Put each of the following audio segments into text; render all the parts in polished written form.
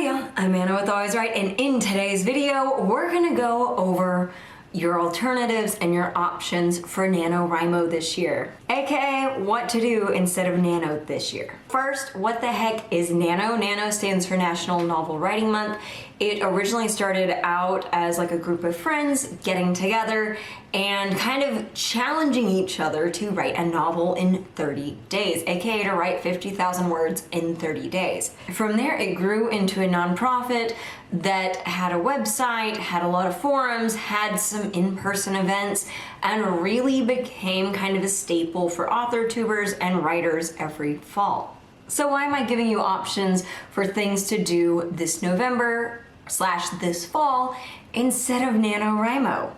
Howdy, I'm Anna with Always Right, and in today's video, we're gonna go over your alternatives and your options for NaNoWriMo this year, aka what to do instead of Nano this year. First, what the heck is Nano? Nano stands for National Novel Writing Month. It originally started out as like a group of friends getting together and kind of challenging each other to write a novel in 30 days, aka to write 50,000 words in 30 days. From there, it grew into a nonprofit that had a website, had a lot of forums, had some in-person events, and really became kind of a staple for author tubers and writers every fall. So why am I giving you options for things to do this November / this fall instead of NaNoWriMo?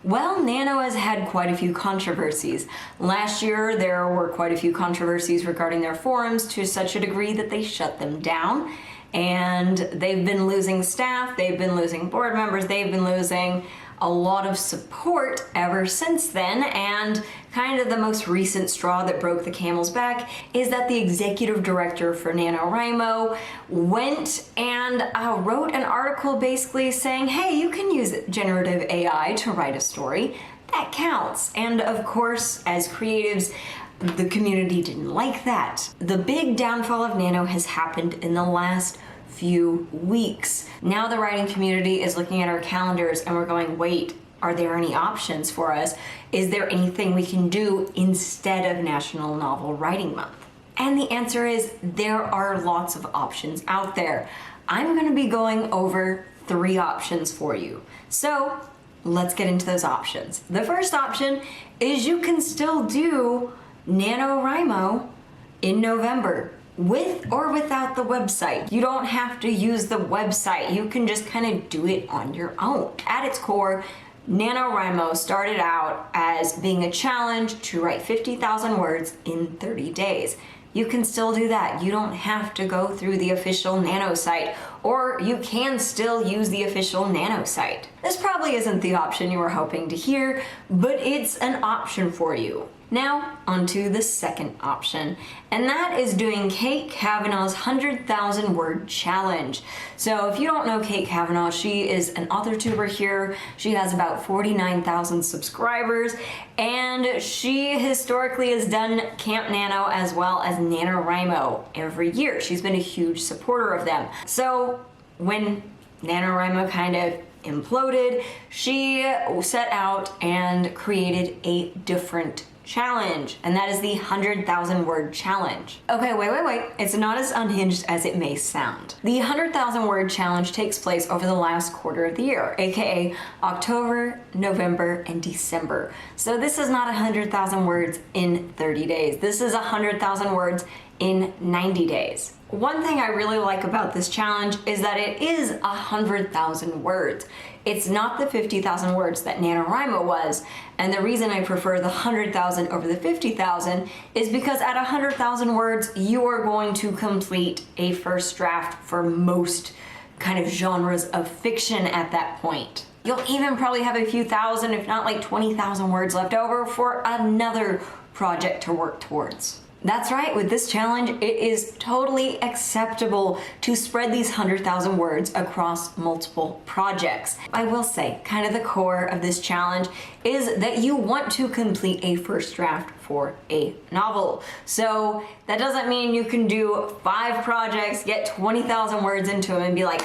Well, Nano has had quite a few controversies. Last year, there were quite a few controversies regarding their forums to such a degree that they shut them down. And they've been losing staff, they've been losing board members, they've been losing a lot of support ever since then. And kind of the most recent straw that broke the camel's back is that the executive director for NaNoWriMo went and wrote an article basically saying, hey, you can use generative AI to write a story. That counts. And of course, as creatives, the community didn't like that. The big downfall of Nano has happened in the last few weeks. Now the writing community is looking at our calendars and we're going, wait, are there any options for us? Is there anything we can do instead of National Novel Writing Month? And the answer is there are lots of options out there. I'm gonna be going over 3 options for you. So let's get into those options. The first option is you can still do NaNoWriMo in November, with or without the website. You don't have to use the website. You can just kind of do it on your own. At its core, NaNoWriMo started out as being a challenge to write 50,000 words in 30 days. You can still do that. You don't have to go through the official Nano site, or you can still use the official Nano site. This probably isn't the option you were hoping to hear, but it's an option for you. Now, onto the second option, and that is doing Kate Cavanaugh's 100,000 word challenge. So if you don't know Kate Cavanaugh, she is an author tuber here. She has about 49,000 subscribers, and she historically has done Camp Nano as well as NaNoWriMo every year. She's been a huge supporter of them. So when NaNoWriMo kind of imploded, she set out and created a different challenge, and that is the 100,000 word challenge. Okay, wait. It's not as unhinged as it may sound. The 100,000 word challenge takes place over the last quarter of the year, aka October, November, and December. So this is not 100,000 words in 30 days. This is 100,000 words in 90 days. One thing I really like about this challenge is that it is 100,000 words. It's not the 50,000 words that NaNoWriMo was, and the reason I prefer the 100,000 over the 50,000 is because at 100,000 words, you are going to complete a first draft for most kind of genres of fiction at that point. You'll even probably have a few thousand, if not like 20,000 words left over for another project to work towards. That's right, with this challenge, it is totally acceptable to spread these 100,000 words across multiple projects. I will say, kind of the core of this challenge is that you want to complete a first draft for a novel. So that doesn't mean you can do 5 projects, get 20,000 words into them and be like,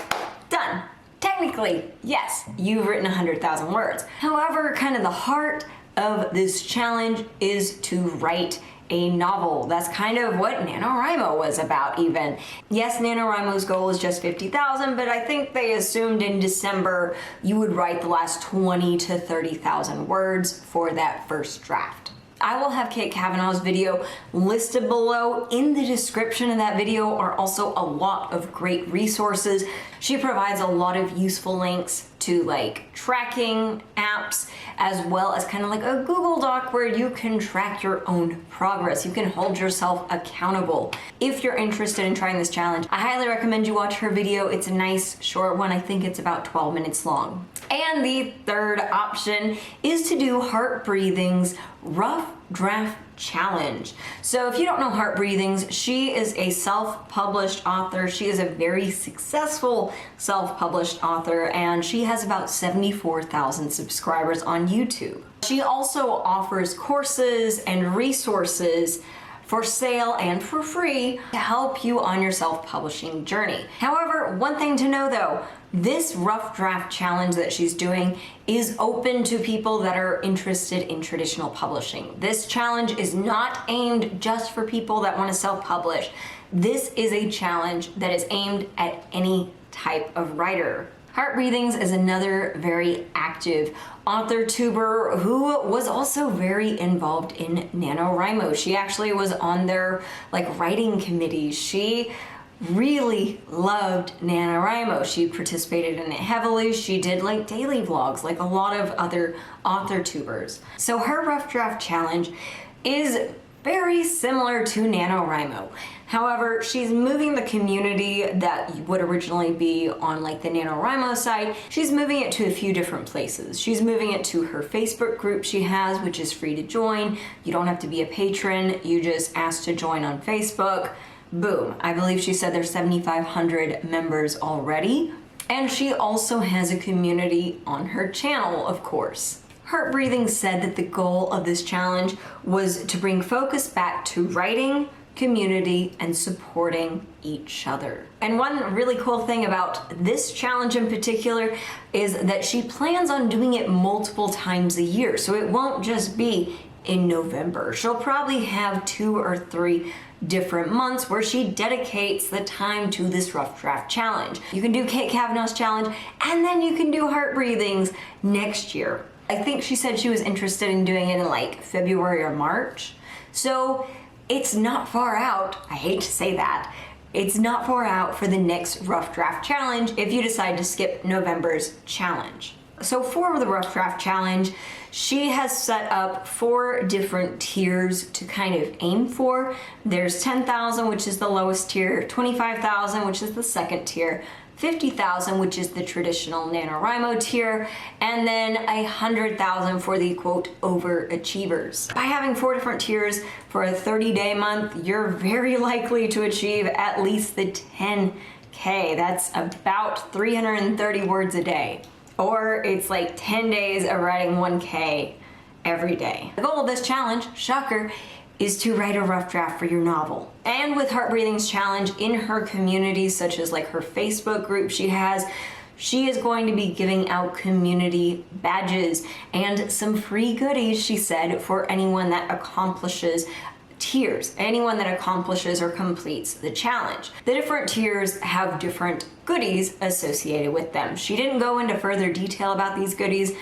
done. Technically, yes, you've written 100,000 words. However, kind of the heart of this challenge is to write a novel. That's kind of what NaNoWriMo was about even. Yes, NaNoWriMo's goal is just 50,000, but I think they assumed in December you would write the last 20 to 30,000 words for that first draft. I will have Kate Cavanaugh's video listed below. In the description of that video are also a lot of great resources. She provides a lot of useful links to like tracking apps, as well as kind of like a Google Doc where you can track your own progress. You can hold yourself accountable. If you're interested in trying this challenge, I highly recommend you watch her video. It's a nice short one. I think it's about 12 minutes long. And the third option is to do Heart Breathing's rough draft challenge. So if you don't know Heart Breathings, she is a self-published author. She is a very successful self-published author, and she has about 74,000 subscribers on YouTube. She also offers courses and resources for sale and for free to help you on your self-publishing journey. However, one thing to know though, this rough draft challenge that she's doing is open to people that are interested in traditional publishing. This challenge is not aimed just for people that want to self-publish. This is a challenge that is aimed at any type of writer. Heart Breathings is another very active author tuber who was also very involved in NaNoWriMo. She actually was on their writing committee. She really loved NaNoWriMo. She participated in it heavily. She did daily vlogs like a lot of other author tubers. So her rough draft challenge is very similar to NaNoWriMo. However, she's moving the community that would originally be on the NaNoWriMo site. She's moving it to a few different places. She's moving it to her Facebook group she has, which is free to join. You don't have to be a patron. You just ask to join on Facebook. Boom. I believe she said there's 7,500 members already. And she also has a community on her channel, of course. Heart Breathing said that the goal of this challenge was to bring focus back to writing, community, and supporting each other. And one really cool thing about this challenge in particular is that she plans on doing it multiple times a year. So it won't just be in November. She'll probably have 2 or 3 different months where she dedicates the time to this rough draft challenge. You can do Kate Cavanaugh's challenge, and then you can do Heart Breathings next year. I think she said she was interested in doing it in February or March. So it's not far out. I hate to say that. It's not far out for the next rough draft challenge if you decide to skip November's challenge. So for the rough draft challenge, she has set up 4 different tiers to kind of aim for. There's 10,000, which is the lowest tier, 25,000, which is the second tier, 50,000, which is the traditional NaNoWriMo tier, and then 100,000 for the quote overachievers. By having 4 different tiers for a 30-day month, you're very likely to achieve at least the 10K. That's about 330 words a day. Or it's 10 days of writing 1K every day. The goal of this challenge, shocker, is to write a rough draft for your novel. And with Heart Breathing's challenge in her community, such as her Facebook group she is going to be giving out community badges and some free goodies, she said, for anyone that accomplishes tiers, anyone that accomplishes or completes the challenge. The different tiers have different goodies associated with them. She didn't go into further detail about these goodies,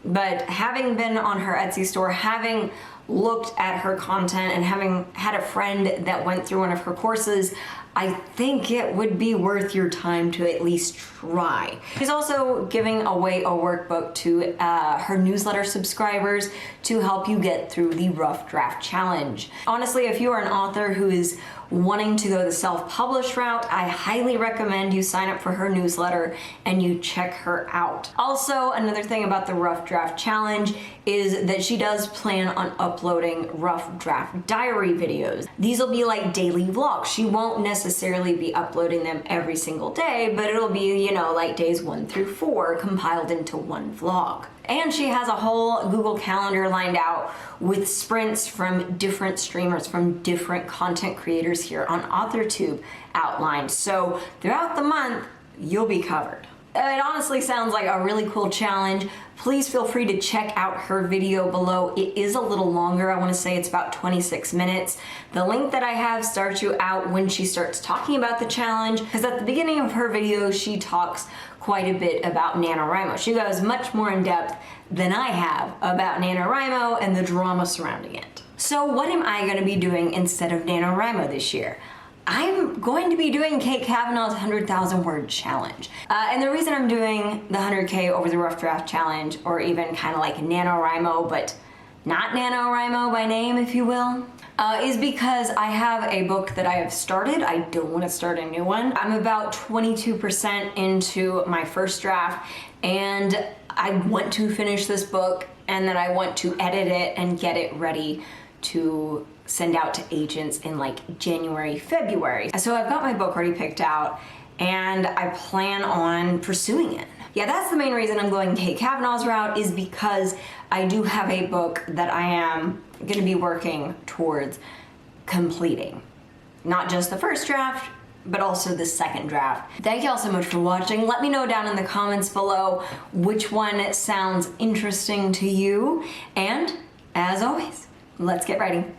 but having been on her Etsy store, having looked at her content, and having had a friend that went through one of her courses, I think it would be worth your time to at least try. She's also giving away a workbook to her newsletter subscribers to help you get through the rough draft challenge. Honestly, if you are an author who is wanting to go the self-published route, I highly recommend you sign up for her newsletter and you check her out. Also, another thing about the rough draft challenge is that she does plan on uploading rough draft diary videos. These will be daily vlogs. She won't necessarily be uploading them every single day, but it'll be, days 1 through 4 compiled into one vlog. And she has a whole Google Calendar lined out with sprints from different streamers, from different content creators here on AuthorTube outlined. So throughout the month, you'll be covered. It honestly sounds like a really cool challenge. Please feel free to check out her video below. It is a little longer. I want to say it's about 26 minutes. The link that I have starts you out when she starts talking about the challenge, because at the beginning of her video, she talks quite a bit about NaNoWriMo. She goes much more in depth than I have about NaNoWriMo and the drama surrounding it. So what am I going to be doing instead of NaNoWriMo this year? I'm going to be doing Kate Cavanaugh's 100,000 word challenge. And the reason I'm doing the 100K over the rough draft challenge, or even kind of like NaNoWriMo, but not NaNoWriMo by name, if you will, is because I have a book that I have started. I don't want to start a new one. I'm about 22% into my first draft, and I want to finish this book, and then I want to edit it and get it ready to send out to agents in like January, February. So I've got my book already picked out and I plan on pursuing it. Yeah, that's the main reason I'm going Kate Cavanaugh's route, is because I do have a book that I am gonna be working towards completing. Not just the first draft, but also the second draft. Thank you all so much for watching. Let me know down in the comments below which one sounds interesting to you. And as always, let's get writing.